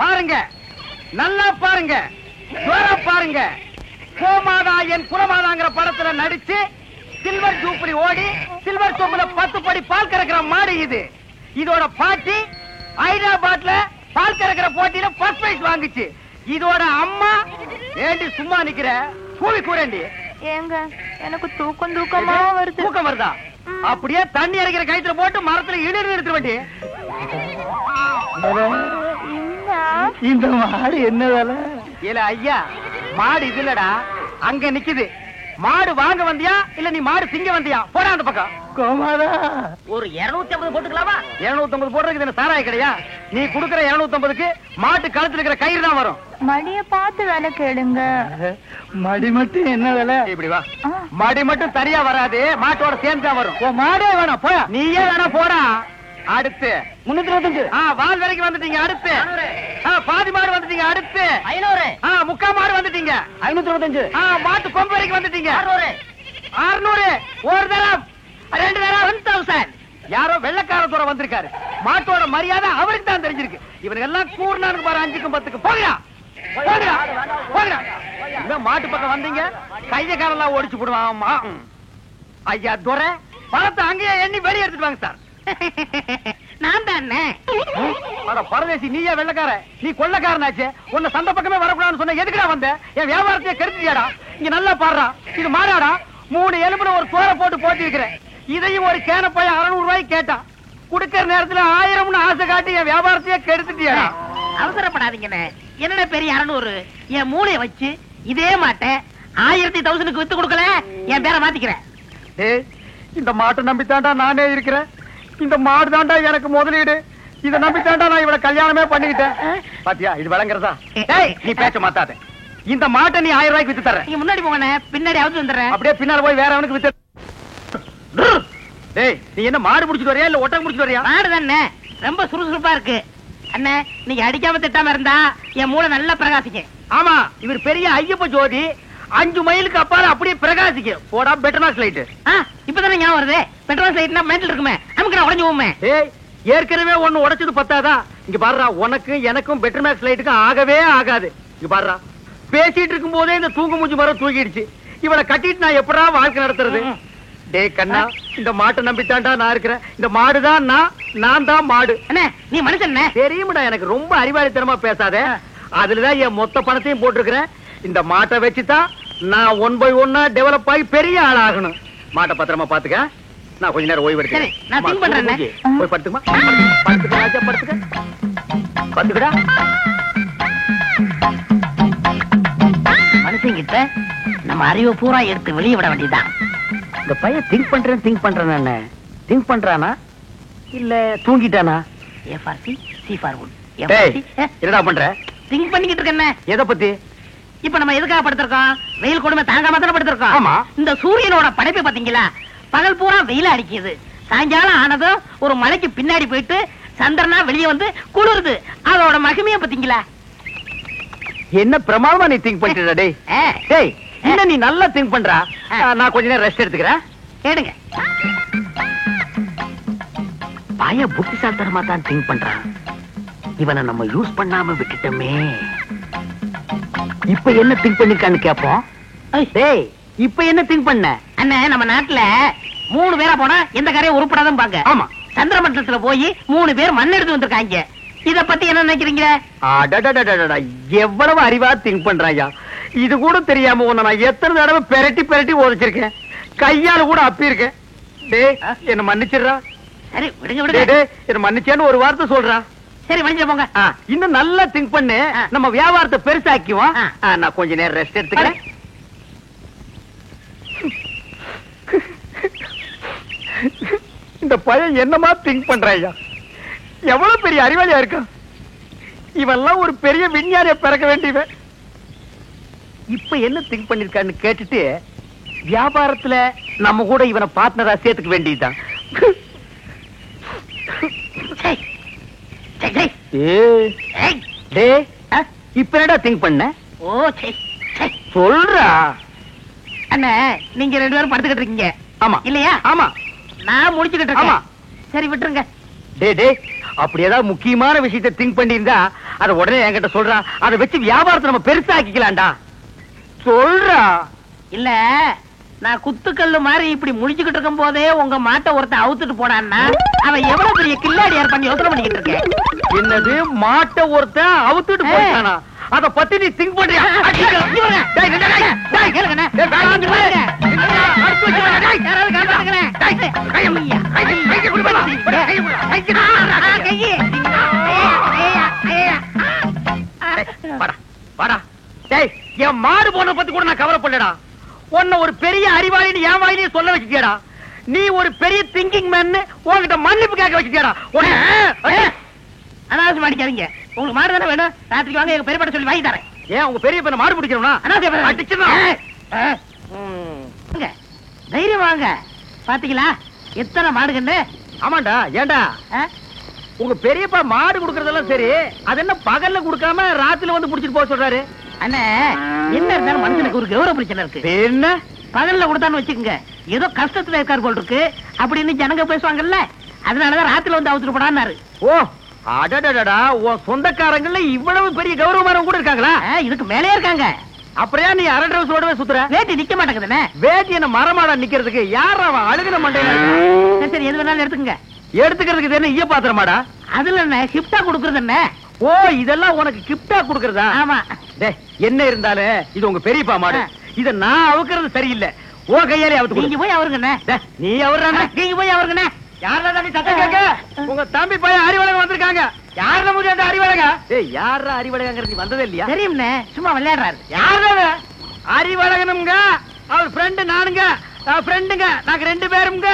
பாருங்க, நல்லா பாருங்க, பாருங்க. கோமாதா என் குலமாதாங்கிற படத்துல நடிச்சு சில்வர் ஜூப்ளி ஓடி சில்வர் சொம்புல 10 படி பால் கறக்கிற மாடு இது. இதோட பாட்டி ஹைதராபாத்ல பால் கறக்கிற போட்டியில ஃபர்ஸ்ட் பிரைஸ் வாங்குச்சு. இதோட அம்மா ஏண்டி சும்மா நிக்கிற, கூவி கூறண்டி. ஏங்க எனக்கு தூக்கமா வருது. தூக்கம் வருதா? அப்படியே தண்ணி இறக்கிற கயித்துல போட்டு மரத்துல இழுத்து எடுத்து வேண்டி. இந்த மாடு என்ன வேலை? இல்ல ஐயா, மாடு இது இல்லடா, அங்க நிக்குது. மாடு வாங்க வந்தியா இல்ல நீ மாடு திங்க வந்தியா? போடா அந்த பக்கம். கோமாதா, ஒரு 250 போட்டுக்கலாமா? 250 போடுறதுக்கு இது சாராய கிடையா? நீ குடுக்கற 250க்கு மாட்டு கழுத்துல இருக்கிற கயிறு தான் வரும். மடிய பார்த்து வேலை கேளுங்க. மடி மட்டும் என்ன வேலை? இப்படி வா. மடி மட்டும் சரியா வராது, மாட்டோட சேர்ந்து தான் வரும். மாடே வேணாம், போயா. நீயே வேணா போடா. அடுத்து 325. வால் வரைக்கும் வந்துட்டீங்க. அடுத்து பாதி மாடு வந்துட்டீங்க. அடுத்து 500. முக்கா மாடு வந்துட்டீங்க. 525. மாட்டு கொம்பு வரைக்கும் வந்துட்டீங்க. 600. ஒரு தரம், 2 தரம் 1000. யாரோ வெள்ளக்கார தூர வந்திருக்காரு. மாட்டோட மரியாதை அவருக்கு தான் தெரிஞ்சிருக்கு. இவனுக்கு எல்லாம் கூர்னானுக்கு பாரு, 5க்கும் 10க்கும். போகிறா மாட்டு பக்கம் வந்தீங்க, கைய காலெல்லாம் ஒடிச்சு போடுவான். ஐயா துரை, பணத்தை அங்கேயே எண்ணி வெளியே எடுத்துட்டு வாங்க சார். நான் தான் பரதேசி. நீயே வெள்ளக்கார, நீ கொள்ளக்காரனாச்சு. உன்னை சந்த பக்கமே வரக்கூடாதுன்னு சொன்ன. எதுக்குடா வந்த? என் வியாபாரத்தையே கெடுத்துட்டியாடா. இங்க நல்லா பாடுறா, இது மாடாடா. 3 எலும்புல ஒரு தோரை போட்டு போட்டி இருக்கிறேன். இதையும் ஒரு கேன போய் 600 ரூபாய்க்கு கேட்டான். குடுக்கிற நேரத்துல 1000 ஆசை காட்டி என் வியாபாரத்தையே கெடுத்துட்டியாடா. அவசரப்படாதீங்கன்னு. என்னடா பெரிய 600? என் மூளைய வச்சு இதே மாட்டை 1000 வித்து கொடுக்கல, என் பேரை மாத்திக்கிறேன். இந்த மாட்டை நம்பித்தாண்டா நானே இருக்கிறேன். இந்த மாடு தாண்டா எனக்கு முதலீடு. இதை நம்பித்தாண்டா நான் இவளை கல்யாணமே பண்ணிக்கிட்டேன். பாத்தியா, இது வழங்குறதா? நீ பேச்ச மாத்தாத. இந்த மாட்டை நீ 1000 ரூபாய்க்கு வித்து தர்றேன். நீங்க முன்னாடி போங்க, பின்னாடி அவுத்து வந்துடுறேன். அப்படியே பின்னால போய் வேற அவனுக்கு வித்து. டேய், நீ என்ன மாடு முடிச்சிட்டு வரியா இல்ல ஒட்டகம் முடிச்சிட்டு வரியா? மாடு தானே, ரொம்ப சுறுசுறுப்பா இருக்கு. அண்ணே, நீங்க அடிக்காம திட்டாம இருந்தா என் மூளை நல்லா பிரகாசிக்க. ஆமா, இவர் பெரிய ஐயப்ப ஜோதி. 5 மைலுக்கு அப்பால அப்படியே பிரகாசிக்க. போடா பெட்ரோல் லைட். இப்பதானே ஞாபகம் வருது. பெட்ரோல் லைட்னா மேட்டல் இருக்குமே, நமக்கு உடஞ்சு போமே. ஏற்கனவே ஒண்ணு உடைச்சது பத்தாதா? இங்க பாருடா, உனக்கு எனக்கும் பெட்ரோல் லைட்டுக்கும் ஆகவே ஆகாது. இங்க பாருடா, பேசிட்டு இருக்கும் போதே இந்த தூக்கு மூஞ்சி மரம் தூக்கிடுச்சு. இவளை கட்டிட்டு நான் எப்படா வாழ்க்கை நடத்துறது? டேய் கண்ணா, இந்த மாட்டை நம்பித்தாண்டா நான் இருக்கிறேன். இந்த மாடுதான் நான் தான் மாடு. அண்ணே, நீ மனுஷன் தெரியுமாடா. எனக்கு ரொம்ப அறிவாளித்தனமா பேசாத. அதுலதான் என் மொத்த பணத்தையும் போட்டிருக்கிறேன். இந்த மாட்டை வச்சுதான் நான் 1 by 1 டெவலப் ஆகி பெரிய ஆள் ஆகணும். மாட்டை பத்திரமா பாத்துக்க. நான் கொஞ்ச நேரம் ஓய்வு எடுக்கிறேன். நான் திங்க் பண்றேன். போய் படுத்துமா. படுத்துக்கடா. மனுஷங்கிட்ட நம்ம அறிவை பூரா எடுத்து வெளியே விட வேண்டியதுதான். இந்த பையன் திங்க் பண்றேன் திங்க் பண்றானா இல்ல தூங்கிட்டானா? என்னடா பண்ற? திங்க் பண்ணிக்கிட்டு இருக்கேன். எதை பத்தி? இப்ப நம்ம எதுக்காக படுத்திருக்கோம்? வெயில் கொடுமை தாங்காம தானே படுத்திருக்கோம். ஆமா. இந்த சூரியனோட படைப்பை பாத்தீங்களா? பகல் பூரா வெயில அடிக்குது. சாயங்காலம் ஆனதும் ஒரு மலைக்கு பின்னாடி போயிட்டு சந்திரனா வெளியே வந்து குளிருது. அதோட மகிமையை பாத்தீங்களா? என்ன பிரமாதமா நீ திங்க் பண்ணிட்டு. டேய், என்ன நீ நல்லா திங்க் பண்றா. நான் கொஞ்ச நேரம் ரெஸ்ட் எடுத்துக்கிறேன். கேடுங்க. பய புத்திசாலித்தனமா தான் திங்க் பண்றான். இவனை நம்ம யூஸ் பண்ணாம விட்டுட்டோமே. இப்ப என்ன திங்க் பண்ணிருக்கான்னு கேப்போம். டேய், இப்ப என்ன திங்க் பண்ண? அண்ணன், நம்ம நாட்டுல 3 பேரா போனா எந்த காரையும் உருப்படாதான் பாங்க. ஆமா. சந்திரமண்டலத்துல போய் 3 பேர் மண் எடுத்து வந்திருக்காங்க. இத பத்தி என்ன நினைக்கிறீங்க? எவ்வளவு அறிவா திங்க் பண்றாயா. இது கூட தெரியாம உன்னை நான் எத்தனை தடவை பெரட்டி உதச்சிருக்கேன். கையால கூட அப்பி இருக்கேன். டேய், என்ன மன்னிச்சிடுறா. சரி, விடுங்க. என்ன மன்னிச்சேன்னு ஒரு வார்த்தை சொல்றா. சரி, மன்னிச்சு போங்க. இன்னும் நல்லா திங்க் பண்ணு. நம்ம வியாபாரத்தை பெருசாக்குவோம். நான் கொஞ்ச நேரம் ரெஸ்ட் எடுத்துக்கிறேன். இந்த பையன் என்னமா திங்க் பண்றாயா. எவ்வளவு பெரிய அறிவாளியா இருக்கான். இவெல்லாம் ஒரு பெரிய விஞ்ஞானிய பிறக்க வேண்டியவன். இப்ப என்ன திங்க் பண்ணிருக்கான்னு கேட்டுட்டு வியாபாரத்துல நம்ம கூட இவனை பார்ட்னரா சேர்த்துக்க வேண்டியதுதான். இப்ப என்னடா திங்க் பண்ண? சொல்றா. அண்ணா, நீங்க 2 பேரும் படுத்துக்கிட்டு இருக்கீங்க. ஆமா இல்லையா? ஆமா. நான் முடிச்சுக்கிட்டு இருக்கேன். சரி, விட்டுருங்க. டேய், அப்படி ஏதாவது முக்கியமான விஷயத்தை திங்க் பண்ணியிருந்தா அதை உடனே என்கிட்ட சொல்றா. அதை வச்சு வியாபாரத்தை நம்ம பெருசாக்கிக்கலாம்டா. சொல்றா. இல்ல நான் குத்துக்கல்லு மாதிரி இப்படி முழிச்சுக்கிட்டு இருக்கும் போதே உங்க மாட்டை ஒருத்தன் அவுத்துட்டு போனான்னா அவன் எவ்வளவு பெரிய கில்லாடி ஏற்பாடு யோசனை பண்ணிக்கிட்டு இருக்கேன். என்னது மாட்டை ஒருத்தன் அவுத்துட்டு போயிட்டானா? அத பத்தி நீ திங்க் பண்றியா? என் மாடு போன பத்தி கூட நான் கவலைப்படலடா. உன்னை ஒரு பெரிய அறிவாளின்னு என் வாயிலே சொல்ல வச்சுட்டியாடா. நீ ஒரு பெரிய திங்கிங் மேன் உன்கிட்ட மன்னிப்பு கேட்க வச்சுட்டியாடா. அனாவசியம் அடிக்காதீங்க. உங்களுக்கு மாடு தானே வேணும், ராத்திரிக்கு வாங்க, எங்க பெரியப்பட்ட சொல்லி வாங்கி தரேன். ஏன் உங்க பெரிய பையனை மாடு பிடிக்கணும்னா? தைரியம் வாங்க. பாத்தீங்களா எத்தனை மாடுகன்னு? ஆமாண்டா. ஏண்டா உங்க பெரியப்பா மாடு குடுக்கறதெல்லாம் சரி, அது என்ன பகல்ல குடுக்காம ராத்திரில வந்து புடிச்சிட்டு போக சொல்றாரு? அண்ணே என்ன இருந்தாலும் மனுஷனுக்கு ஒரு கௌரவ பிரச்சனை இருக்கு. என்ன பகல்ல கொடுத்தான்னு வச்சுக்கோங்க, ஏதோ கஷ்டத்துல இருக்காரு போல் இருக்கு அப்படின்னு ஜனங்க பேசுவாங்கல்ல, அதனாலதான் ராத்திரில வந்து அவுத்துட்டு போடான்னாரு. ஓ அடடடடா, உன் சொந்தக்காரங்கள்ல இவ்வளவு பெரிய கௌரவமானவங்க கூட இருக்காங்களா? இதுக்கு மேலே இருக்காங்க. அப்புறம் நீ அரை டிரவுஸோடவே சுத்துற? வேட்டி நிக்க மாட்டேங்குதுண்ணே. வேட்டி என்ன மரமாடா நிக்கிறதுக்கு? யார் அவன் அழுகின மண்டையில? சரி எது வேணாலும் எடுத்துக்கங்க. எடுத்துக்கிறதுக்கு என்ன ஈய பாத்திரமாடா? அதுல என்ன கிஃப்டா கொடுக்கறது என்ன? ஓ இதெல்லாம் உனக்கு கிஃப்டா கொடுக்கறதா? ஆமா. என்ன இருந்தாலும் இது உங்க பெரியப்பா மாடு, இத நான் அவுக்கிறது சரியில்லை. ஓ கையாலே அவுத்து. நீங்க போய் அவருங்கண்ணே. நீ அவர்றானே. நீங்க போய் அவருங்கண்ணே. யாரா நீ சத்தம் கேட்க? உங்க தம்பி பையன் அறிவழகம் வந்திருக்காங்க. யாரா முடியாத அறிவழக? ஏய் யாரா அறிவழகங்கற? நீ வந்ததே இல்லையா? தெரியும்னே, சும்மா விளையாடுறாரு. யாரா அறிவழகனுங்க? அவர் ஃப்ரெண்ட் நானுங்க, ஃப்ரெண்டுங்க. நாங்க ரெண்டு பேரும்ங்க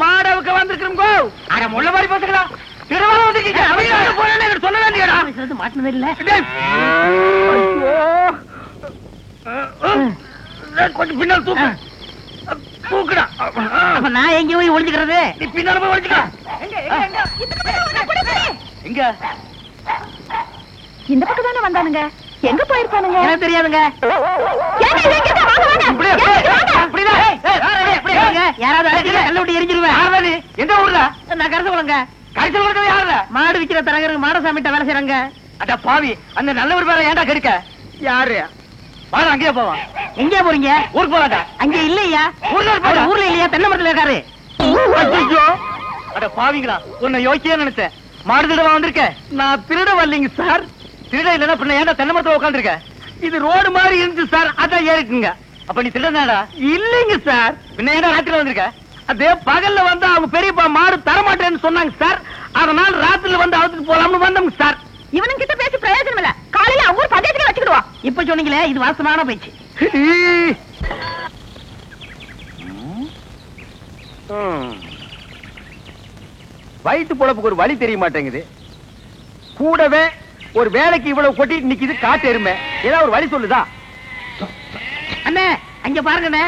மாடவுக்கு வந்திருக்கோம்ங்க. அட முள்ள மாதிரி பேசுறடா. திருவாரூர் வந்துட்டீங்க. அவங்க போறேன்னு எனக்கு சொல்ல வேண்டியடா. சொல்றது மாட்டனதே இல்ல. ஐயோ கொஞ்சம் பின்னால் தூக்கு. தூக்குடா. அப்ப நான் எங்க போய் ஒளிஞ்சுக்கிறது? நீ பின்னால போய் ஒளிஞ்சுக்க. எங்க? இந்த பக்கம் தானே வந்தானுங்க. எங்க போயிருப்பானுங்க? எனக்கு தெரியாதுங்க. யாராவது கல்ல விட்டு எரிஞ்சிருவேன். எந்த ஊர்ல? நான் கருத்து குளங்க. கடைசியில் இருக்கிறது யாருல? மாடு விக்கிற தரகருக்கு மாடசாமிட்ட வேலை செய்யறாங்க. அட பாவி, அந்த நல்லவர் பேரை ஏன்டா கெடுக்க? யாரு? வாடா அங்கேயே போவான். எங்கே போறீங்க? ஊருக்கு போவாடா. அங்க இல்லையா? ஊர்ல ஊர்ல இல்லையா? தென்னை மரத்துல இருக்காரு. ஐயோ அட பாவிங்களா, உன்னை யோசிச்சே நினைச்சேன். மாடு திருட வந்திருக்க. நான் திருட வரலைங்க சார். திருட இல்லைன்னா பின்ன ஏன்டா தென்னை மரத்துல உட்காந்துருக்க? இது ரோடு மாதிரி இருந்துச்சு சார், அதான் ஏறிக்குங்க. அப்ப நீ திருடனாடா? இல்லைங்க சார். பின்ன ஏன்டா ராத்திரில வந்திருக்க? அதே பகல்ல வந்து அவங்க பெரியப்பா மாடு தரமாட்டேன்னு சொன்னாங்க சார், அதனால ராத்திரில வந்து அவுத்துட்டு போலாம்னு வந்தோம் சார். இவனும் கிட்ட பேசி பிரயோஜனம் இல்ல. காலையில அவங்க பஞ்சாயத்துல வச்சுக்கிடுவா. இப்ப சொன்னீங்களே இது வாஸ்தவமான பேச்சு. வயிற்று பொழப்புக்கு ஒரு வழி தெரிய மாட்டேங்குது. கூடவே ஒரு வேலைக்கு இவ்வளவு கொட்டிட்டு நிக்குது காட்டு எருமை. ஏதாவது ஒரு வழி சொல்லுதா? அண்ணே அங்க பாருங்கண்ணே,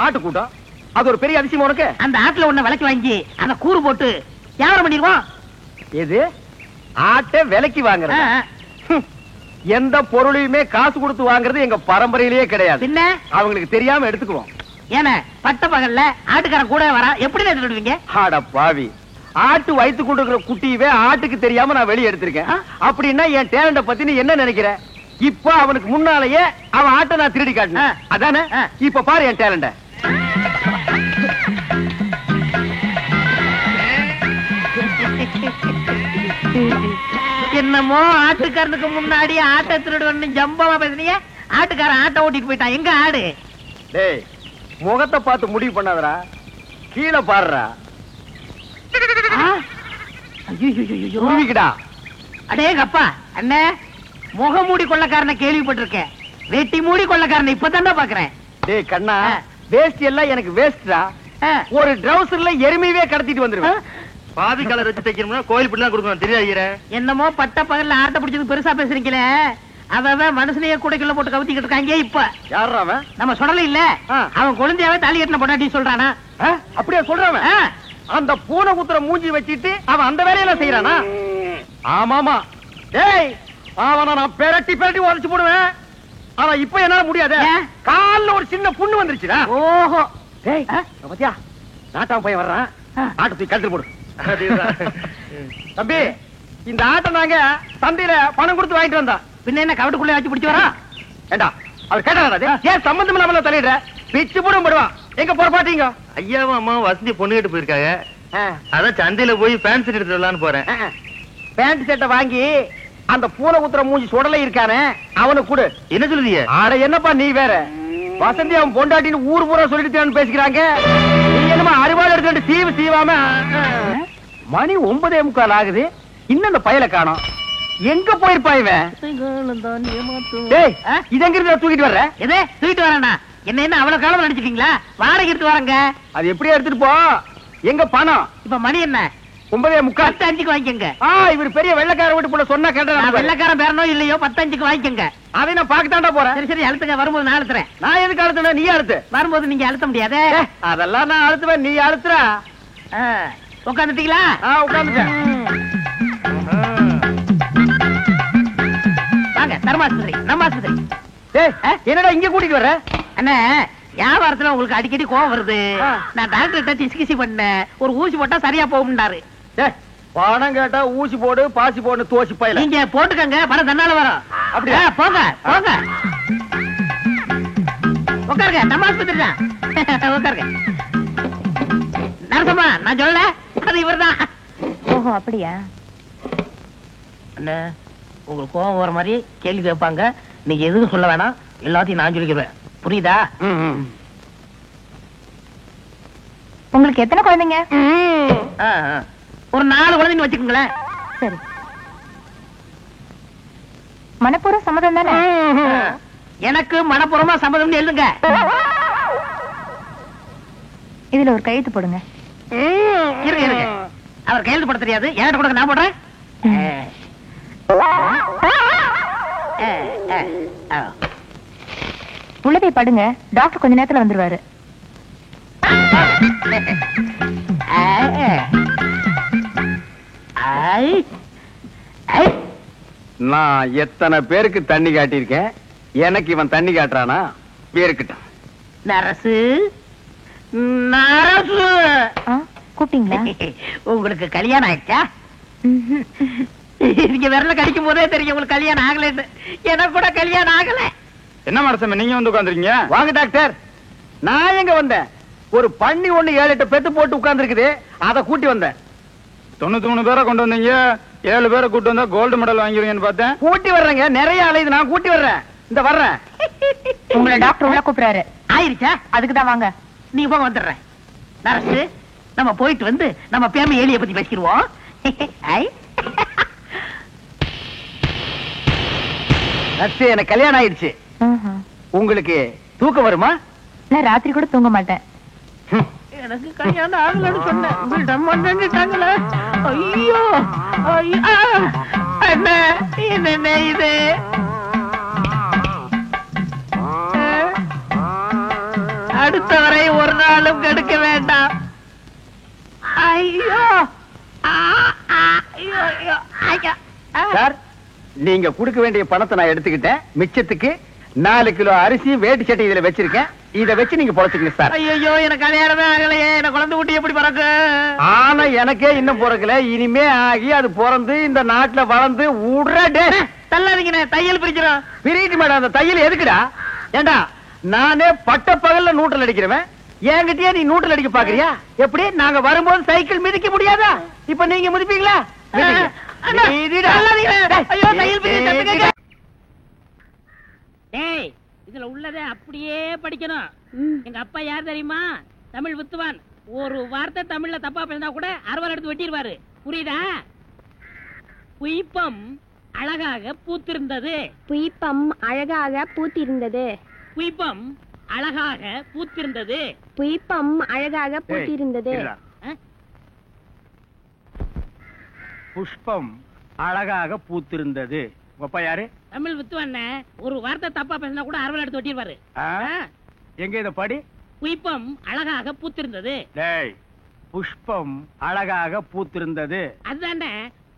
ஆட்டு கூட்டம். அது ஒரு பெரிய அதிசயம் உனக்கு. அந்த ஆட்டுல ஒண்ணு விலைக்கு வாங்கி அந்த கூறு போட்டு வியாபாரம் பண்ணிடுவோம். எது? ஆட்டை விலைக்கு வாங்குறது? எந்த பொருளையுமே காசு கொடுத்து வாங்குறது எங்க பரம்பரையிலேயே கிடையாது. பின்ன அவங்களுக்கு தெரியாம எடுத்துக்குவோம். ஏன்னா பட்ட பகல்ல ஆட்டுக்காரன் கூட வரா, எப்படி எடுத்துடுவீங்க? ஆட பாவி, ஆட்டு வயித்து கொடுக்கிற குட்டியவே ஆட்டுக்கு தெரியாம நான் வெளியே எடுத்திருக்கேன். அப்படின்னா என் டேலண்ட பத்தி நீ என்ன நினைக்கிற? இப்ப அவனுக்கு முன்னாலேயே அவன் ஆட்டை நான் திருடி காட்டினேன், அதானே? இப்ப பாரு என் டேலண்ட. என்னமோ ஆட்டுக்காரனுக்கு முன்னாடி ஆட்டை திருடுவன்னு ஜம்பமா பேசுனீங்க. ஆட்டுக்காரன் ஆட்டை ஓட்டிட்டு போயிட்டான். எங்க ஆடு? டேய் முகத்தை பார்த்து முடிவு பண்ணாதடா, கீழே பாருடா. உருவிக்கடா. அடேங்கப்பா அண்ணே, முகமூடி கொள்ளக்காரனை கேள்விப்பட்டிருக்கேன், வெட்டி மூடி கொள்ளக்காரனை இப்பதான்டா பாக்குறேன். டேய் கண்ணா, வேஸ்ட் எல்லாம் எனக்கு வேஸ்டா. ஒரு ட்ரவுசர்ல எருமையே கடத்திட்டு வந்துருவேன். பாதி கலர் வச்சு தைக்கணும்னா கோயில் பிள்ளை கொடுக்கணும், தெரியாது. என்னமோ பட்ட பகல்ல ஆட்டை பிடிச்சது பெருசா பேசுறீங்களே, அவன் மனுஷனையே கூடைக்குள்ள போட்டு கவுத்திக்கிட்டு இருக்காங்க. இப்ப யாரா அவன்? நம்ம சொல்லல இல்ல, அவன் குழந்தையாவே தாலி கட்டின பொண்டாட்டி சொல்றானா? அப்படியே சொல்றான். அந்த பூனை குத்துற மூஞ்சி வச்சிட்டு அவன் அந்த வேலையெல்லாம் செய்யறானா? ஆமாமா. டேய் அவனை நான் பெரட்டி பெரட்டி உடைச்சு போடுவேன். ஆனா இப்ப என்னால முடியாது, கால்ல ஒரு சின்ன புண்ணு வந்துருச்சுடா. ஓஹோ. டேய் பாத்தியா, நாட்டாம பையன் வர்றான். ஆட்டை தூக்கி கழுத்துல போடு. தம்பி இந்த ஆட்டை நாங்க சந்தையில பணம் கொடுத்து வாங்கிட்டு வந்தோம். பின்ன என்ன கவட்டுக்குள்ளே வச்சு பிடிச்சு வரா? ஏண்டா அவர் கேட்டாரா? ஏன் சம்பந்தம் இல்லாம தலையிடுற? பிச்சு போடுவான். எங்க போறப்பாட்டீங்க? ஐயாவும் அம்மாவும் வசந்தி பொண்ணு கிட்ட போயிருக்காங்க. அதான் சந்தையில போய் பேண்ட் செட் எடுத்து வரலான்னு போறேன். பேண்ட் செட்டை வாங்கி அந்த பூனை குத்துற மூஞ்சி சுடலை இருக்கானே அவனுக்கு கொடு. என்ன சொல்லுதிய? ஆட என்னப்பா நீ வேற வசந்தி அவன் பொண்டாட்டின்னு ஊர் பூரா சொல்லிட்டு பேசிக்கிறாங்க. நீ என்னமா அறுவாள் எடுத்துட்டு சீவு சீவாம மணி 9:45 ஆகுது. இன்னும் அந்த பயலை காணோம். எங்க போயிருப்பா இவன்? இது எங்க இருந்து தூக்கிட்டு வர்ற? எதே தூக்கிட்டு வரேன்டா? என்ன அவ்வளவு காலம் நினைச்சுக்கீங்களா? வாடகை எடுத்து வரங்க. அது எப்படியா எடுத்துட்டு போ. எங்க பணம்? இப்ப மணி என்ன? 9:45. 10:05 வாங்கிக்கங்க. இவர் பெரிய வெள்ளக்கார வீட்டு போல சொன்னா கேட்டா வெள்ளக்காரன் பேரனோ இல்லையோ 10:05 வாங்கிக்கங்க. அதை நான் பாக்கத்தாண்டா போறேன். சரி சரி அழுத்துங்க. வரும்போது நான் அழுத்துறேன். நான் எதுக்கு அழுத்தணும்? நீ அழுத்து. வரும்போது நீங்க அழுத்த முடியாது. அதெல்லாம் நான் அழுத்துவேன். நீ அழுத்துறா. உட்காந்துட்டீங்களா? உட்காந்துட்டேன். வாங்க தர்மாஸ்பத்திரி நம்ம ஆஸ்பத்திரி. என்னடா இங்க கூட்டிட்டு வர்ற? அண்ணா வியாபாரத்துல உங்களுக்கு அடிக்கடி கோவம் வருது. நான் டாக்டர்கிட்ட கிசி பண்ணேன். ஒரு ஊசி போட்டா சரியா போகும்னாரு. பணம் கேட்டா ஊசி போடு பாசி போடு தோசி பையல. நீங்க போட்டுக்கங்க. பணம் தன்னால வரும். அப்படியா? போங்க போங்க. உட்காருங்க. நம்ம ஆஸ்பத்திரி தான். உட்காருங்க. நரசம்மா நான் சொல்லல. அது இவர்தான். ஓஹோ அப்படியா? அண்ணா உங்களுக்கு கோவம் வர மாதிரி கேள்வி கேட்பாங்க. நீங்க எதுவும் சொல்ல வேணாம். எல்லாத்தையும் நான் சொல்லிக்கிறேன். புரியுதா? உங்களுக்கு எத்தனை குழந்தைங்க? ஒரு 4 குழந்தைங்க வச்சுக்கோங்களேன். சரி. மனப்பூர்வ சம்மதம் தானே? எனக்கு மனப்பூர்வமா சம்மதம்னு எழுதுங்க. இதுல ஒரு கையெழுத்து போடுங்க. இருங்க. அவர் கையெழுத்து போட தெரியாது. என்கிட்ட கொடுங்க. நான் போடுறேன். உள்ளதை படுங்க. டாக்டர் கொஞ்ச நேரத்துல வந்துருவாரு. நான் எத்தனை பேருக்கு தண்ணி காட்டியிருக்கேன். எனக்கு இவன் தண்ணி காட்டுறானா? பேருக்கிட்டான். நரசு நரசு கூப்பிட்டீங்களா? உங்களுக்கு கல்யாணம் ஆயிடுச்சா? நீங்க விரல கடிக்கும் போதே தெரியும் உங்களுக்கு கல்யாணம் ஆகலன்னு. எனக்கு கூட கல்யாணம் ஆகல. என்ன மரசம் நீங்க வந்து உட்காந்துருக்கீங்க? வாங்க டாக்டர். நான் எங்க வந்தேன்? ஒரு பண்ணி 7-8 பெத்து போட்டு உட்கார்ந்து இருக்குது. அதை கூட்டி வந்தேன். 93 பேரை கொண்டு வந்தீங்க. 7 பேரை கூட்டு வந்தா கோல்டு மெடல் வாங்கிருவீங்கன்னு பார்த்தேன். கூட்டி வர்றேங்க. நிறைய அலையுது. நான் கூட்டி வர்றேன். இந்த வர்றேன். உங்களை டாக்டர் உள்ள கூப்பிடுறாரு. ஆயிருச்சா? அதுக்குதான் வாங்க. நீங்க போக வந்துடுறேன். நரசு நம்ம போயிட்டு வந்து நம்ம பேம ஏலிய பத்தி பேசிடுவோம். எனக்கு கல்யாணம் ஆயிடுச்சு. உங்களுக்கு தூக்கம் வருமா? நான் ராத்திரி கூட தூங்க மாட்டேன். எனக்கு கல்யாணம் ஆகலன்னு சொன்னேன். ஐயோ என்ன இது? அடுத்த வரை ஒரு நாளும் கெடுக்க வேண்டாம். ஐயோ சார், நீங்க கொடுக்க வேண்டிய பணத்தை நான் எடுத்துக்கிட்டேன். மிச்சத்துக்கு 4 கிலோ அரிசி வேட்டி சட்டை இதுல வச்சிருக்கேன். இத வச்சு நீங்க பொழைச்சுக்கங்க சார். ஐயோ எனக்கு கல்யாணமே ஆகலையே. எனக்கு குழந்தை குட்டி எப்படி பிறக்கு? ஆனா எனக்கே இன்னும் பிறக்கல. இனிமே ஆகி அது பிறந்து இந்த நாட்டுல வளர்ந்து உடனே தள்ளாதீங்க. தையல் பிரிக்கிறோம். பிரிட்டு மேடம். அந்த தையல் எதுக்குடா? ஏண்டா நானே பட்ட பகல்ல நூற்றல் அடிக்கிறவன். என்கிட்டயே நீ நூற்றல் அடிக்க பாக்குறியா? எப்படி? நாங்க வரும்போது சைக்கிள் மிதிக்க முடியாதா? இப்ப நீங்க மிதிப்பீங்களா? இதுல உள்ளதை அப்படியே படிக்கணும். எங்க அப்பா யார் தெரியுமா? தமிழ் வித்துவான். ஒரு வார்த்தை தமிழ்ல தப்பா பேசினா கூட அறுவாள் எடுத்து வெட்டிடுவாரு. புரியுதா? புய்பம் அழகாக பூத்திருந்தது. புய்பம் அழகாக பூத்திருந்தது. புய்பம் அழகாக பூத்திருந்தது. புய்பம் அழகாக பூத்திருந்தது. புஷ்பம் அழகாக பூத்திருந்தது. அப்பா யாரு? தமிழ் வித்துவான். ஒரு வார்த்தை தப்பா பேசினா கூட அறுவாள் எடுத்து வெட்டிடுவாரு. எங்க இத படி? புய்பம் அழகாக பூத்திருந்தது. புஷ்பம் அழகாக பூத்திருந்தது. அதுதானே.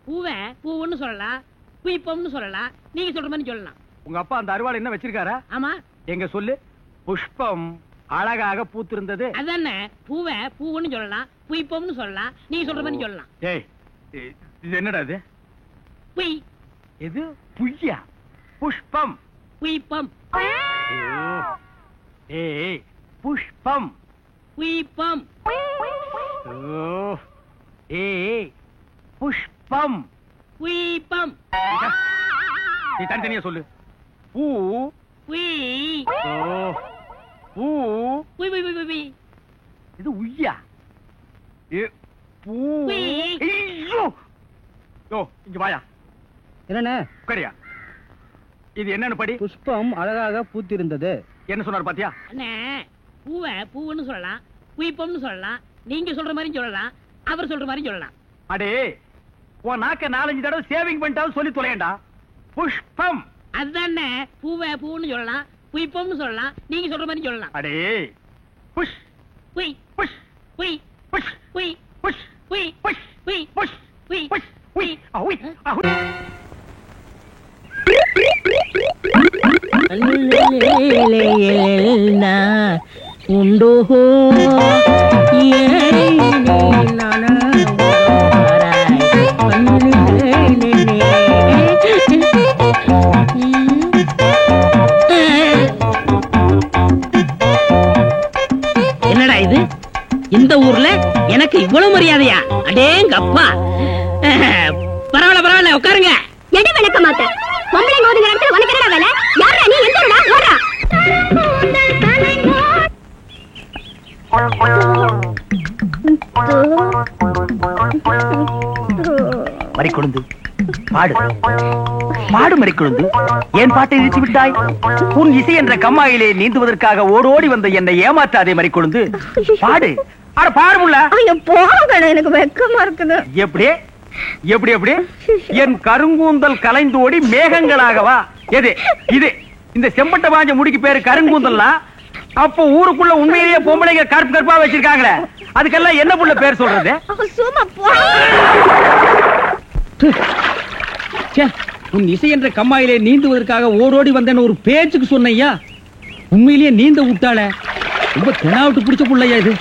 பூவை பூவுன்னு சொல்லலாம், புய்பம்னு சொல்லலாம். நீங்க சொல்ற மாதிரி சொல்லலாம். உங்க அப்பா அந்த அறுவாள் என்ன வச்சிருக்காரா? ஆமா. எங்க சொல்லு. புஷ்பம் அழகாக பூத்திருந்தது. அதானே பூவை பூவுன்னு சொல்லலாம், புய்ப்பம்னு சொல்லலாம், நீ சொல்ற மாதிரி சொல்லலாம். ஏய், இது என்னடா இது? புய். இது புய்யா? புஷ்பம். புய்ப்பம். ஏய், புஷ்பம். புய்ப்பம். ஏய், புஷ்பம். புய்ப்பம். நீ தனித்தனியா சொல்லு. பூ. புய். பூ. புய் புய் புய் புய். இது உய்யா? பூ. ஐயோ, யோ இங்க வாயா. என்னண்ணே? உட்காரியா. இது என்னன்னு படி. புஷ்பம் அழகாக பூத்திருந்தது. என்ன சொன்னார் பாத்தியா? அண்ணே, பூவை பூவுன்னு சொல்லலாம், புய்ப்பம்னு சொல்லலாம், நீங்க சொல்ற மாதிரி சொல்லலாம், அவர் சொல்ற மாதிரி சொல்லலாம். அடே, உன் நாக்க 4-5 தடவை சேவிங் பண்ணிட்டாலும் சொல்லி தொலையண்டா. புஷ்பம். அதுதானே பூவை பூன்னு சொல்லலாம், புய்ப்பம்னு சொல்லலாம், நீங்க சொல்ற மாதிரி சொல்லலாம். அடே, புஷ் புய் புஷ் புய் புஷ் புய் புஷ் புய் புஷ் புய் புஷ் புய் புஷ் உய் அஹுய் அஹுய். உண்டோ என்னடா இது? இந்த ஊர்ல எனக்கு இவ்வளவு மரியாதையா? அடேங்கப்பா. பரவாயில்ல பரவாயில்ல, உட்காருங்க. எடி விளக்க மாட்டேன். பொம்பளை ஓடுங்கிற இடத்துல உனக்கு என்னடா வேலை? யாரா நீ? எந்த ஊரா? ஓடா. மறிக்கொழுந்து பாடு பாடு. மறிக்கொழுந்து, ஏன் பாட்டை இழுத்து விட்டாய்? உன் இசை என்ற கம்மாயிலே நீந்துவதற்காக ஓடோடி வந்த என்னை ஏமாற்றாதே மறிக்கொழுந்து. பாடு. அட பாருமுல்ல. ஐயோ போங்க, எனக்கு வெக்கமா இருக்குது. எப்படி எப்படி எப்படி? என் கருங்கூந்தல் கலைந்தோடி மேகங்களாகவா? எது இது? இந்த செம்பட்ட பாஞ்ச முடிக்கு பேரு கருங்கூந்தல்னா, அப்போ ஊருக்குள்ள உண்மையிலேயே பொம்பளைங்க கருப்பு கருப்பா வச்சிருக்காங்களே, அதுக்கெல்லாம் என்ன புள்ள பேர் சொல்றது? சும்மா போ. உன் இசை என்ற கம்மாயிலே நீந்துவதற்காக ஓடோடி வந்தேன்னு ஒரு பேச்சுக்கு சொன்னையா, உண்மையிலேயே நீந்த விட்டாளே. ரொம்ப தெனாவிட்டு பிடிச்ச புள்ளையா இது.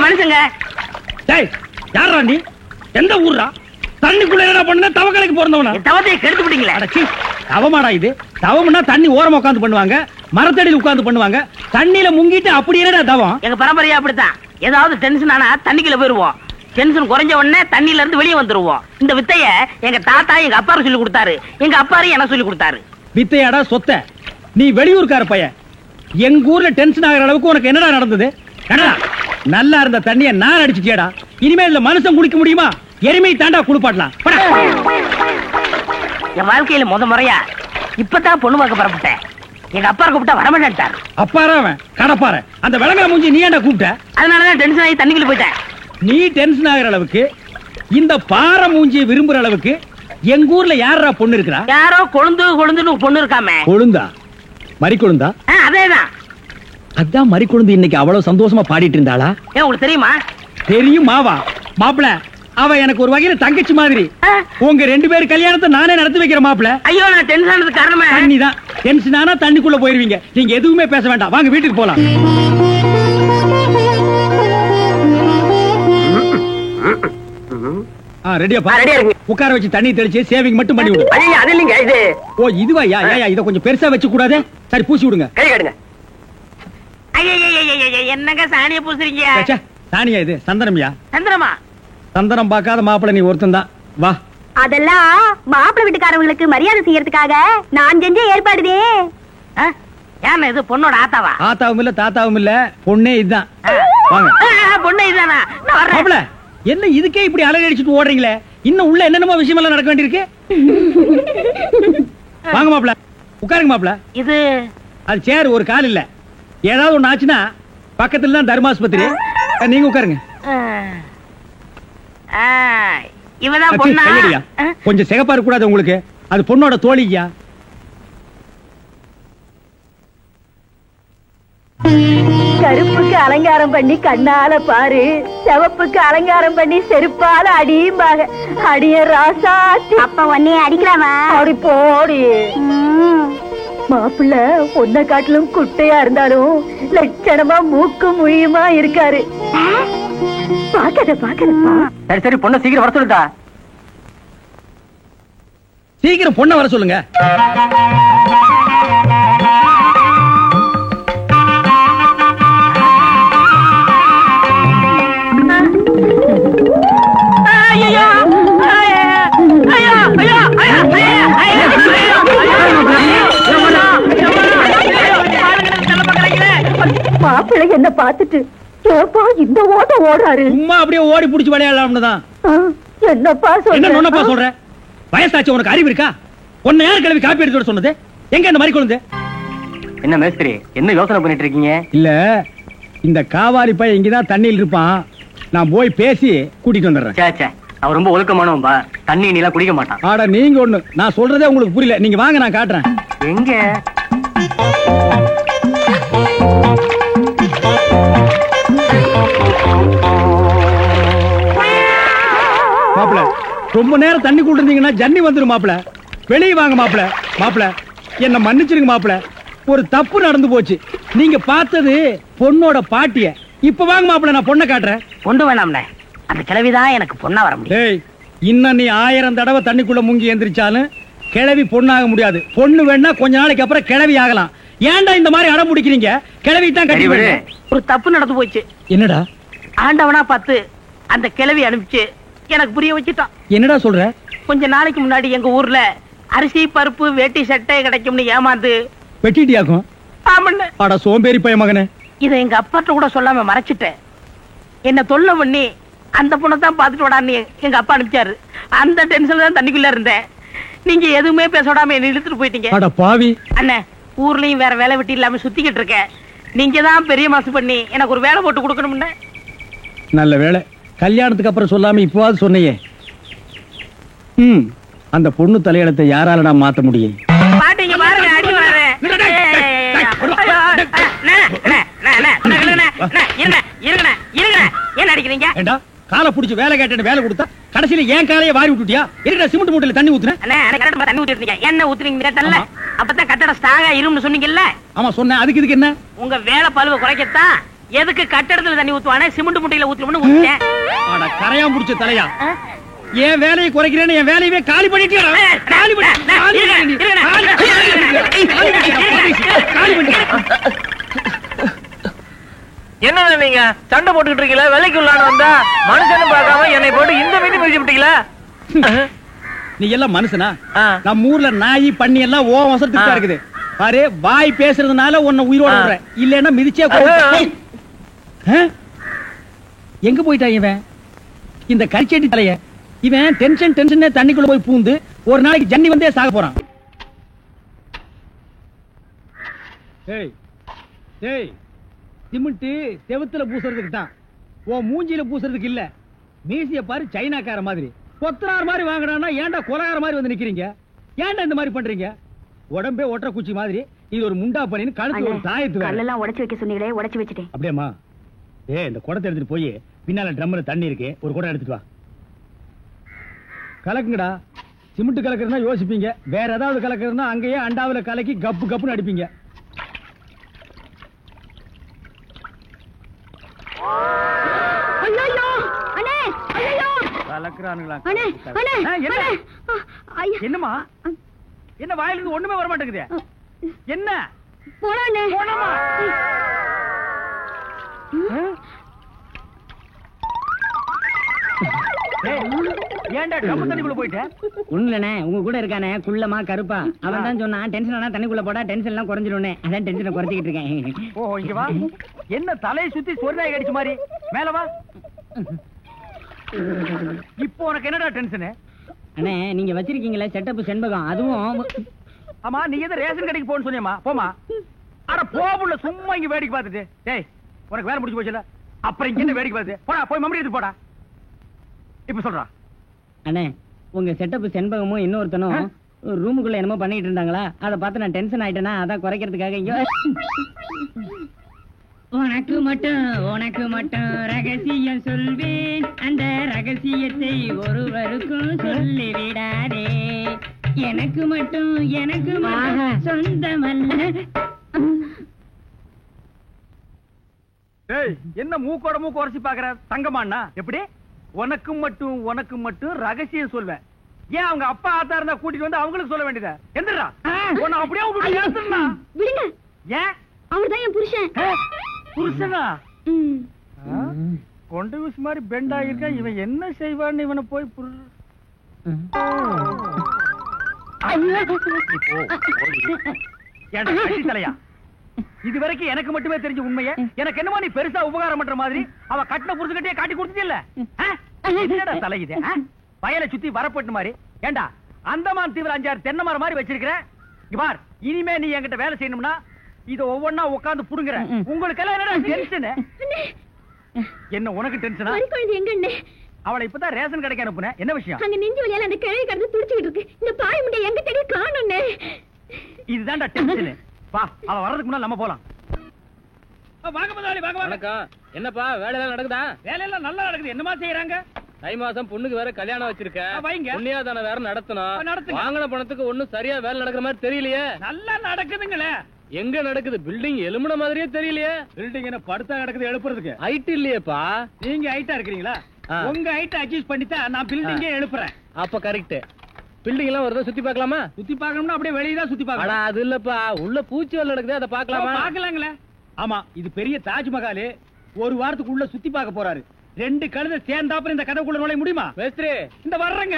மனுஷங்க யாரா நீ? எந்த ஊர்ரா? தண்ணிக்குள்ள என்ன பண்ண? தவக்கலைக்கு பிறந்தவனா? தவத்தை கெடுத்து விட்டீங்களே. தவமாடா இது? தவம்னா தண்ணி ஓரமா உட்கார்ந்து பண்ணுவாங்க, மரத்தடியில் உட்கார்ந்து பண்ணுவாங்க. தண்ணியில முங்கிட்டு அப்படி என்னடா தவம்? எங்க பரம்பரையா அப்படித்தான். ஏதாவது டென்ஷன் ஆனா தண்ணிக்குள்ள போயிருவோம். டென்ஷன் குறைஞ்ச உடனே தண்ணியில இருந்து வெளியே வந்துருவோம். இந்த வித்தைய எங்க தாத்தா எங்க அப்பாரு சொல்லி கொடுத்தாரு, எங்க அப்பாரு எனக்கு சொல்லி கொடுத்தாரு. வித்தையாடா சொத்த? நீ வெளியூர்கார பையன். எங்க ஊர்ல டென்ஷன் ஆகிற அளவுக்கு உனக்கு என்னடா நடந்தது? நல்லா இருந்த தண்ணிய நான் அடிச்சுட்டியாடா. இனிமே இதுல மனுஷன் குடிக்க முடியுமா? எருமை தாண்டா குளிப்பாட்டலாம். என் வாழ்க்கையில முறையா இப்பதான் பொண்ணு பார்க்க புறப்பட்டேன். எங்க அப்பா கூப்பிட்டா வரமாட்டாரு. அப்பாரா அவன் கடப்பார. அந்த விளங்கல மூஞ்சி நீ ஏன்டா கூப்பிட்ட? அதனாலதான் டென்ஷன் ஆகி தண்ணிக்குள்ள போயிட்டேன். நீ டென்ஷன் ஆகிற அளவுக்கு, இந்த பாறை மூஞ்சியை விரும்புற அளவுக்கு எங்க ஊர்ல யாரா பொண்ணு இருக்கிறா? யாரோ கொழுந்து கொழுந்துன்னு பொண்ணு இருக்காமே. கொழுந்தா? மறி கொழுந்தா? அதேதான். அதான் மறி கொழுந்து இன்னைக்கு அவ்வளவு சந்தோஷமா பாடிட்டு இருந்தாளா? உங்களுக்கு தெரியுமா? தெரியும் மாவா. மாப்பிள, அவ எனக்கு ஒரு வகையில தங்கச்சி மாதிரி. உங்க 2 பேர் கல்யாணத்தை நானே நடத்தி வைக்கிற மாப்பிள. ஐயோ, நான் டென்ஷன் ஆனதுக்கு காரணமே தண்ணி தான். டென்ஷன் ஆனா தண்ணிக்குள்ள போயிருவீங்க. நீங்க எதுவுமே பேச வேண்டாம், வாங்க வீட்டுக்கு போலாம். ரெடியாப்பா? உட்கார வச்சு தண்ணி தெளிச்சு சேவிங் மட்டும் பண்ணி விடு. அது இல்லைங்க இது. ஓ இதுவா? இத கொஞ்சம் பெருசா வச்சு கூடாதே. சரி பூசி விடுங்க. கை கடுங்க. என்னங்க சாணிய பூசுறீங்க? சாணியா இது? சந்தனம்யா. சந்திரமா? சந்தனம் பார்க்காத மாப்பிள நீ ஒருத்தன் தான். வா. அதெல்லாம் மாப்பிள்ளை வீட்டுக்காரங்களுக்கு மரியாதை செய்யறதுக்காக நான் செஞ்ச ஏற்பாடுதே. ஏன் இது பொண்ணோட ஆத்தாவா? ஆத்தாவும் இல்ல தாத்தாவும் இல்ல, பொண்ணே இதுதான். வாங்க. பொண்ணு இதுதானா? மாப்பிள, என்ன இதுக்கே இப்படி அலறி அடிச்சுட்டு ஓடுறீங்களே? இன்னும் உள்ள என்னென்னமோ விஷயம் எல்லாம் நடக்க வேண்டியிருக்கு. வாங்க மாப்பிள, உட்காருங்க மாப்பிள. இது அது சேர், ஒரு கால் இல்ல. ஏதாவது ஒண்ணு ஆச்சுன்னா பக்கத்துல தான் தர்மாஸ்பத்திரி. நீங்க உட்காருங்க. இவதான் பொண்ணா? கொஞ்சம் சிகப்பா இருக்க கூடாது உங்களுக்கு? அது பொண்ணோட தோழியா? கருப்புக்கு அலங்காரம் பண்ணி கண்ணால பாரு, சிவப்புக்கு அலங்காரம் பண்ணி செருப்பால அடியும்பாக. அடிய ராசாத்தி. அப்ப உன்னைய அடிக்கலாமா? அடி போடி. மாப்பிள்ள பொண்ண காட்டிலும் குட்டையா இருந்தாலும் லட்சணமா மூக்கு முழியுமா இருக்காரு. பாக்கதப்பா. சரி சரி, பொண்ணு சீக்கிரம் வர சொல்லுடா. சீக்கிரம் பொண்ணை வர சொல்லுங்க. மாப்பிள்ளை என்ன பாத்துட்டு இந்த ஓட்ட ஓடுறாரு. சும்மா அப்படியே ஓடி புடிச்சு விளையாடலாம்னு தான். என்னப்பா என்ன சொல்ற? வயசாச்சு, உனக்கு அறிவு இருக்கா? உன்னை யார் கிளவி காப்பி எடுத்து சொன்னது? எங்க இந்த மாதிரி குழந்தை? என்ன மேஸ்திரி, என்ன யோசனை பண்ணிட்டு இருக்கீங்க? இல்ல, இந்த காவாலி பையன் இங்கதான் தண்ணியில் இருப்பான். நான் போய் பேசி கூட்டிட்டு வந்துடுறேன். சே, அவன் ரொம்ப ஒழுக்கமானவன்பா. தண்ணி நீலாம் குடிக்க மாட்டான். ஆடா நீங்க ஒண்ணு, நான் சொல்றதே உங்களுக்கு புரியல. நீங்க வாங்க, நான் காட்டுறேன். எங்க? மாப்பிள, ரொம்ப நேரம் தண்ணி கூட இருந்தீங்கன்னா ஜன்னி வந்துரும் மாப்பிள. வெளியே வாங்க மாப்பிள. மாப்பிள, என்ன மன்னிச்சிருங்க மாப்பிள. ஒரு தப்பு நடந்து போச்சு. நீங்க பார்த்தது பொண்ணோட பாட்டிய. இப்ப வாங்க மாப்பிள, நான் பொண்ணை காட்டுறேன். கொண்டு வேணாம்ண்ணே, அந்த கிழவிதான் எனக்கு பொண்ணா வர முடியும். டேய், இன்னும் நீ 1000 தடவை தண்ணிக்குள்ள முங்கி எந்திரிச்சாலும் கிழவி பொண்ணாக முடியாது. பொண்ணு வேணா கொஞ்ச நாளைக்கு அப்புறம் கிழவி ஆகலாம். ஏன்டா இந்த மாதிரி அடம் பிடிக்கிறீங்க? கிழவி தான் கட்டி விடு. ஒரு தப்பு நடந்து போச்சு. என்னடா? ஆண்டவனா பார்த்து அந்த கிழவி அனுப்பிச்சு எனக்கு புரிய வச்சுட்டான். என்னடா சொல்ற? கொஞ்ச நாளைக்கு முன்னாடி எங்க ஊர்ல அரிசி பருப்பு வேட்டி சட்டை கிடைக்கும்னு ஏமாந்து வெட்டிட்டியாக்கும். ஆமண்ண. அட சோம்பேறி பைய மகனே. இதை எங்க அப்பாட்ட கூட சொல்லாம மறைச்சிட்டேன். என்ன தொல்லை பண்ணி அந்த பொண்ணை தான் பாத்துட்டு விடான்னு எங்க அப்பா அனுப்பிச்சாரு. அந்த டென்ஷன்ல தான் தண்ணிக்குள்ள இருந்தேன். நீங்க எதுவுமே பேச விடாம என்ன இழுத்துட்டு போயிட்டீங்க. அட பாவி. அண்ணே, ஊர்லயும் வேற வேலை வெட்டி இல்லாம சுத்திக்கிட்டு இருக்கேன். நீங்க தான் பெரிய மாசு பண்ணி எனக்கு ஒரு வேலை போட்டு கொடுக்கணும்னு. நல்ல வேலை, கல்யாணத்துக்கு அப்புறம் சொல்லாம இப்பவாது சொன்னையே. அந்த பொண்ணு தலையெழுத்தை யாரால நான் மாத்த முடியும்? பாட்டீங்க பாருங்க, அடி வரேன். என்ன அடிக்கிறீங்க? காலை புடிச்சு வேலை கேட்டேன்னு வேலை கொடுத்தா கடைசியில ஏன் காலையை வாரி விட்டுட்டியா? இருக்கா சிமெண்ட் மூட்டையில தண்ணி ஊத்துறேன். தண்ணி ஊத்திருக்கீங்க. என்ன ஊத்துறீங்க கேட்டல? அப்பதான் கட்டட ஸ்ட்ராங்கா இரும்னு சொன்னீங்கல்ல? ஆமா சொன்னேன். அதுக்கு இதுக்கு என்ன? உங்க வேலை பழுவ குறைக்கத்தான் எதுக்கு கட்டடத்துல தண்ணி ஊத்துவானே சிமெண்ட் மூட்டையில ஊத்துறோம்னு ஊத்திட்டேன். அட கரையான் புடிச்ச தலையா, ஏன் வேலையை குறைக்கிறேன்னு என் வேலையவே காலி பண்ணிட்டியா? காலி பண்ணி என்ன நீங்க சண்டை போட்டுக்கிட்டு இருக்கீங்களா? வேலைக்கு உள்ளான வந்தா மனுஷன்னு பார்க்காம என்னை போட்டு இந்த மீதி முடிச்சு விட்டீங்களா? நீ எல்லாம் மனுஷனா? நம்ம ஊர்ல நாய் பண்ணி எல்லாம் ஓ வசத்துக்கு தான் இருக்குது. பாரு, வாய் பேசுறதுனால உன்னை உயிரோட விடுறேன். இல்லன்னா மிதிச்சே எங்க போயிட்டான் இவன்? இந்த கரிச்செட்டி தலைய இவன் டென்ஷனே தண்ணிக்குள்ள போய் பூந்து ஒரு நாளைக்கு ஜன்னி வந்தே சாக போறான். ஏய் ஏய், சிமெண்ட் செவுத்துல பூசுறதுக்கு தான், உன் மூஞ்சியில பூசுறதுக்கு இல்ல. மீசிய பாரு, சைனாக்கார மாதிரி கொத்தனார் மாதிரி வாங்கினா ஏன்டா கொலகார மாதிரி வந்து நிக்கிறீங்க? ஏன்டா இந்த மாதிரி பண்றீங்க? உடம்பே ஒற்ற குச்சி மாதிரி இது ஒரு முண்டா பண்ணின்னு கழுத்து ஒரு தாயத்து கல்லெல்லாம் உடைச்சு வைக்க சொன்னீங்களே, உடைச்சு வச்சுட்டேன். அப்படியேம்மா? இந்த குடத்தை எடுத்துட்டு போய் பின்னால ட்ரம்ல தண்ணி இருக்கு, ஒரு குடம் எடுத்துட்டு வா. கலக்குங்கடா. சிமெண்ட் கலக்குறதுனா யோசிப்பீங்க, வேற ஏதாவது கலக்குறதுனா அங்கேயே அண்டாவில கலக்கி கப்பு கப்புன்னு அடிப்பீங்க. என்னமா என்ன வாயில இருந்து ஒண்ணுமே வர மாட்டேங்குது? என்ன ஏன்டா டப்பு தண்ணிக்குள்ள போயிட்ட? ஒண்ணுலண்ணே, உங்க கூட இருக்கானே குள்ளமா கருப்பா, அவன் தான் சொன்னான் டென்ஷன் ஆனா தண்ணிக்குள்ள போடா டென்ஷன் எல்லாம் குறைஞ்சிரும்னே. அதான் டென்ஷனை குறைச்சிக்கிட்டு இருக்கேன். ஓ, இங்க வா. என்ன தலையை சுத்தி சொர்ணாய் கடிச்ச மாதிரி? மேல வா. இப்போ உனக்கு என்னடா டென்ஷன்? அண்ணே, நீங்க வச்சிருக்கீங்களே செட்டப் செண்பகம், அதுவும். ஆமா, நீ எதை ரேஷன் கடைக்கு போன்னு சொன்னியம்மா? போமா. அட போபுள்ள, சும்மா இங்க வேடிக்கை பார்த்துட்டு. டேய், உனக்கு வேலை முடிஞ்சு போச்சுல, அப்புறம் இங்க என்ன வேடிக்கை பார்த்து? போடா, போய் மம்படி எடுத்து போடா. இப்ப சொல்றா. அண்ணே, உங்க செட்டப் செண்பகமும் இன்னொருத்தனும் ரூமுக்குள்ள என்னமோ பண்ணிட்டு இருந்தாங்களா, அதை பார்த்து நான் டென்ஷன் ஆயிட்டேனா, அதான் குறைக்கிறதுக்காக இங்க. உனக்கு மட்டும் ரகசியம் சொல்வேன், அந்த ரகசியத்தை ஒருவருக்கும் சொல்லிவிடாதே. எனக்கு மட்டும் சொந்தமல்ல. என்ன மூக்கோட மூக்கு உரைச்சி பாக்குற தங்கமாண்ணா? எப்படி உனக்கு மட்டும் ரகசியம் சொல்வேன்? ஏன் அவங்க அப்பா ஆத்தா இருந்தா கூட்டிட்டு வந்து அவங்களுக்கு சொல்ல வேண்டியதா? எந்திரா உன்னை அப்படியே விடுங்க, ஏன் அவர்தான் என் புருஷன். புருஷனா? கொண்ட ஊசி மாதிரி பெண்ட் ஆகிருக்கா. இவன் என்ன செய்வான்னு இவனை போய் தலையா? இது வரைக்கும் எனக்கு மட்டுமே தெரிஞ்ச உண்மைய எனக்கு என்னமோ நீ பெருசா உபகாரம் பண்ற மாதிரி அவ கட்டின புருஷகிட்டே காட்டி கொடுத்தது இல்ல. தலையுது வயலை சுத்தி வரப்பட்டு மாதிரி. ஏண்டா அந்தமான் தீவிர 5-6 தென்னை மரம் மாதிரி வச்சிருக்கிற பார். இனிமே நீ என்கிட்ட வேலை செய்யணும்னா இத ஒவ்வொன்னா உட்கார்ந்து புடுங்குற. உங்களுக்கு எல்லாம் என்னடா டென்ஷன்? என்ன உனக்கு டென்ஷனா? அவளை இப்பதான் ரேஷன் கடைக்கு அனுப்புனேன். என்ன விஷயம்? அங்க நெஞ்சு வலியால அந்த கிழவி கடந்து துடிச்சிட்டு இருக்கு. இந்த பாய் முண்டை எங்க தேடி காணோம்னே. இதுதான்டா டென்ஷன். வா, அவ வர்றதுக்கு முன்னால நம்ம போலாம். வாங்க முதலாளி, வாங்க வாங்க. என்னப்பா வேலை எல்லாம் நடக்குதா? வேலையெல்லாம் நல்லா நடக்குது. என்னமா செய்யறாங்க? தை மாசம் பொண்ணுக்கு வேற கல்யாணம் வச்சிருக்கேன். புண்ணியாதான வேற நடத்தணும். வாங்கின பணத்துக்கு ஒண்ணும் சரியா வேலை நடக்கிற மாதிரி தெரியலையே. நல்லா நடக்குதுங்களே. எங்க நடக்குது? பில்டிங் எலும்புன மாதிரியே தெரியலையே. பில்டிங் என்ன படுத்தா நடக்குது எழுப்புறதுக்கு? ஹைட் இல்லையேப்பா. நீங்க ஹைட்டா இருக்கிறீங்களா? உங்க ஹைட் அட்ஜஸ்ட் பண்ணிட்டா நான் பில்டிங்கே எழுப்புறேன். அப்ப கரெக்ட். பில்டிங் எல்லாம் வருதா சுத்தி பார்க்கலாமா? சுத்தி பார்க்கணும்னா அப்படியே வெளியே தான் சுத்தி பார்க்கலாம். அது இல்லப்பா, உள்ள பூச்சி வேலை நடக்குது, அதை பார்க்கலாமா? பார்க்கலாங்களே. ஆமா, இது பெரிய தாஜ்மஹால். ஒரு வாரத்துக்கு உள்ள சுத்தி பார்க்க போறாரு. 2 கழுதை சேர்ந்தாப்புல இந்த கதைக்குள்ள நுழைய முடியுமா? மேஸ்திரி இந்த வர்றங்க.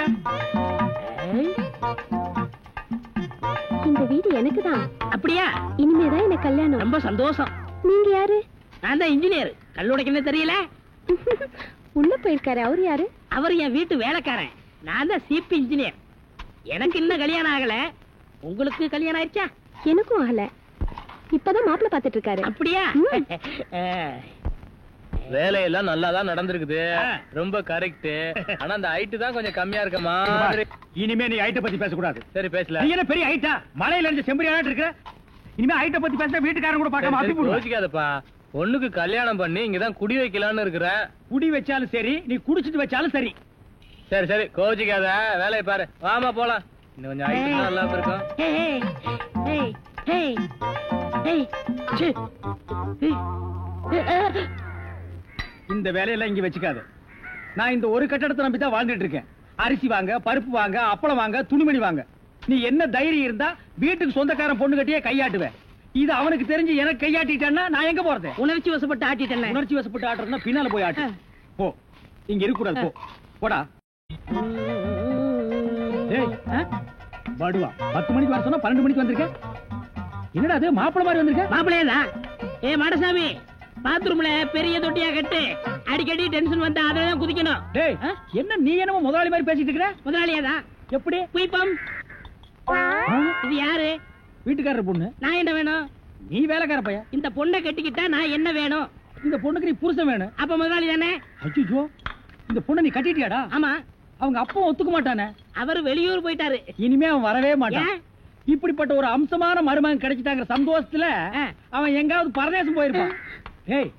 இந்த வீடு எனக்கு தான். அப்படியா? இனிமேதான் எனக்கு கல்யாணம். ரொம்ப சந்தோஷம். நீங்க யாரு? நான் தான் இன்ஜினியர். கல்லுடைக்கனே தெரியல. உள்ள போயிருக்காரு. அவர் யாரு? அவர் என் வீட்டு வேலைக்காரன். நான் தான் சிபி இன்ஜினியர். எனக்கு இன்னும் கல்யாணம் ஆகல. உங்களுக்கு கல்யாணம் ஆயிடுச்சா? எனக்கும் ஆகல. இப்பதான் மாப்பிள்ளை பாத்துட்டு இருக்காரு. அப்படியா? வேலையெல்லாம் நல்லா தான் நடந்திருக்குது. ரொம்ப கரெக்ட். ஆனா அந்த ஹைட் தான் கொஞ்சம் கம்மியா இருக்க மாதிரி. இனிமே நீ ஹைட்ட பத்தி பேசக்கூடாது. சரி பேசல. நீ என்ன பெரிய ஹைட்டா? மலையில இருந்து செம்பரியாட்டு இருக்க. இனிமே ஹைட்ட பத்தி பேச வீட்டுக்காரங்க கூட பார்க்காம அப்படி போடு. யோசிக்காதப்பா. பொண்ணுக்கு கல்யாணம் பண்ணி இங்கதான் குடி வைக்கலாம்னு இருக்கிறேன். குடி வச்சாலும் சரி, நீ குடிச்சிட்டு வச்சாலும் சரி. சரி சரி, கோச்சிக்காத. வேலையை பாரு. வாமா போலாம். இன்னும் கொஞ்சம் ஹைட் நல்லா இருக்கும். இந்த வேலையெல்லாம் இங்க வச்சுக்காத. நான் இந்த ஒரு கட்டடத்தை நம்பி தான் வாழ்ந்துட்டு இருக்கேன். அரிசி வாங்க, பருப்பு வாங்க, அப்பளம் வாங்க, துணிமணி வாங்க. நீ என்ன தைரியம் இருந்தா வீட்டுக்கு சொந்தக்காரன் பொண்ணு கட்டியே கையாட்டுவேன். இது அவனுக்கு தெரிஞ்சு எனக்கு கையாட்டிட்டேன்னா நான் எங்க போறது? உணர்ச்சி வசப்பட்டு ஆட்டிட்டேன். உணர்ச்சி வசப்பட்டு ஆட்டுறதுன்னா பின்னால போய் ஆட்டு. போ, இங்க இருக்க கூடாது. போ, போடா. பாடுவா 10 மணிக்கு வர சொன்னா 12 மணிக்கு வந்திருக்க. என்னடா அது மாப்பிள மாதிரி வந்திருக்க? மாப்பிளையதான். மாடசாமி, பாத்ரூம்ல பெரிய தொட்டியா கட்டு. அடிக்கடி டென்ஷன் வந்தா அதான் குதிக்கணும். டேய், என்ன நீ என்னமோ முதலாளி மாதிரி பேசிட்டு இருக்கற? முதலாளியாதான். எப்படி? குயிப்பம். இது யாரு? வீட்டுக்காரர் பொண்ணு. நான் என்ன வேணும்? நீ வேலைக்கார பையன். இந்த பொண்ணை கட்டிக்கிட்டா நான் என்ன வேணும்? இந்த பொண்ணுக்கு நீ புருஷன் வேணும். அப்ப முதலாளி தானே? ஐயோ, இந்த பொண்ணை நீ கட்டிட்டியாடா? ஆமா. அவங்க அப்பா ஒத்துக்க மாட்டானே. அவர் வெளியூர் போயிட்டாரு. இனிமே அவன் வரவே மாட்டான். இப்படிப்பட்ட ஒரு அம்சமான மருமகன் கிடைச்சிட்டாங்க சந்தோஷத்துல அவன் எங்காவது பரதேசம் போயிருப்பான். ஏய்,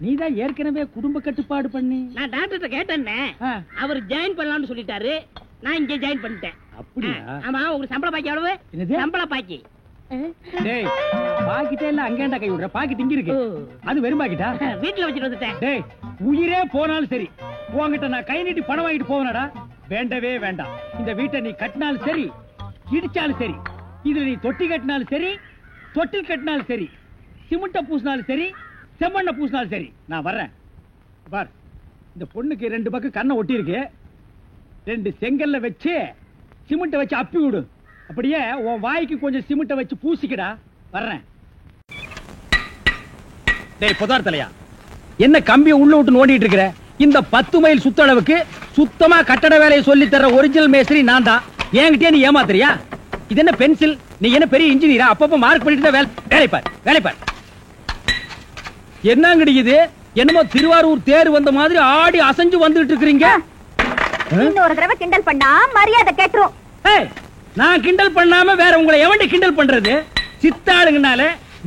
நீதான் ஏற்கனவே குடும்ப கட்டுப்பாடு பண்ணி. நான் டாக்டர் கேட்டேன்னே. அவர் ஜாயின் பண்ணலாம்னு சொல்லிட்டாரு. நான் இங்க ஜாயின் பண்ணிட்டேன். அப்படியா? ஆமா. உங்களுக்கு சம்பள பாக்கி எவ்வளவு? சம்பள பாக்கி. டேய், பாக்கிட்டே இல்ல அங்கேண்டா கை விடுற. பாக்கெட் இங்க இருக்கு. அது வெறும் பாக்கிட்டா? வீட்டுல வச்சுட்டு வந்துட்டேன். டேய், உயிரே போனாலும் சரி உன்கிட்ட நான் கை நீட்டி பணம் வாங்கிட்டு போவனடா. வேண்டவே வேண்டாம். இந்த வீட்டை நீ கட்டினாலும் சரி, இடிச்சாலும் சரி, இதுல நீ தொட்டி கட்டினாலும் சரி, தொட்டில் கட்டினாலும் சரி, சிமெண்ட பூசினாலும் சரி, செம்மண்ண பூசினாலும் சரி, நான் வர்றேன். பார், இந்த பொண்ணுக்கு 2 பக்கம் கண்ணை ஒட்டி இருக்கு. 2 செங்கல்ல வச்சு சிமெண்ட வச்சு அப்பி விடு. அப்படியே உன் வாய்க்கு கொஞ்சம் சிமெண்ட வச்சு பூசிக்கடா. வர்றேன். டேய் புதார் தலையா, என்ன கம்பியை உள்ள விட்டு நோண்டிட்டு இருக்கிற? இந்த 10 மைல் சுத்தளவுக்கு சுத்தமா கட்டட வேலையை சொல்லி தர ஒரிஜினல் மேஸ்திரி நான் தான். என்கிட்டயே நீ ஏமாத்துறியா? இது என்ன பென்சில்? நீ என்ன பெரிய இன்ஜினியரா? அப்பப்ப மார்க் பண்ணிட்டு தான் வேலைப்பார். என்ன கிடைக்குது? என்னமோ திருவாரூர் தேர் வந்த மாதிரி ஆடி அசைஞ்சு வந்துட்டு இருக்கீங்க. இன்னொரு தடவை கிண்டல் பண்ணா மரியாதை கேட்டுரும். நான் கிண்டல் பண்ணாம வேற உங்களை எவன்டி கிண்டல் பண்றது? சித்தாளுங்கனால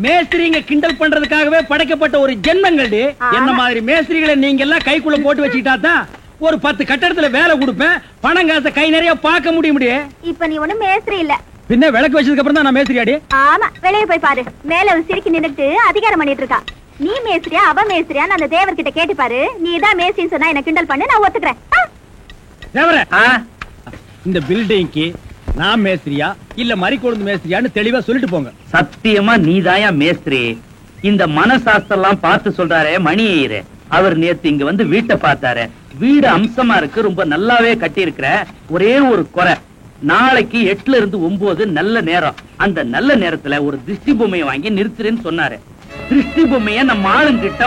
மேஸ்திரிங்க கிண்டல் பண்றதுக்காகவே படைக்கப்பட்ட ஒரு ஜென்மங்கள். என்ன மாதிரி மேஸ்திரிகளை நீங்க எல்லாம் கைக்குள்ள போட்டு வச்சுக்கிட்டா தான் ஒரு 10 கட்டடத்துல வேலை கொடுப்பேன், பணம் காசை கை நிறைய பார்க்க முடியும். இப்ப நீ ஒண்ணும் மேஸ்திரி இல்ல. பின்ன விளக்கு வச்சதுக்கு அப்புறம் தான் நான் மேஸ்திரியாடி. ஆமா, வெளியே போய் பாரு. மேல ஒரு சிரிக்கி நின்னுட்டு அதிகாரம் பண்ணிட்டு இருக்கா. நீ மேஸ்திரியா அவ மேஸ்திரியான்னு அந்த தேவர்கிட்ட கேட்டு பாரு. நீ தான் மேஸ்திரின்னு சொன்னா என்ன கிண்டல் பண்ணு, நான் ஒத்துக்கிறேன். தேவரே, இந்த பில்டிங்க்கு நான் மேஸ்திரியா இல்ல மறிக்கொழுந்து மேஸ்திரியான்னு தெளிவா சொல்லிட்டு போங்க. சத்தியமா நீதாயா மேஸ்திரி. இந்த மனசாஸ்திரம் பார்த்து சொல்றாரே மணி ஐயரே, அவர் நேத்து இங்க வந்து வீட்டை பார்த்தாரு. வீடு அம்சமா இருக்கு, ரொம்ப நல்லாவே கட்டி இருக்கிற. ஒரே ஒரு குறை, நாளைக்கு 8ல இருந்து 9 நல்ல நேரம். அந்த நல்ல நேரத்துல ஒரு திருஷ்டி பொம்மையை வாங்கி நிறுத்துறேன்னு சொன்னாரு. திருஷ்டி பொம்மைய நம்ம ஆளுங்கிட்ட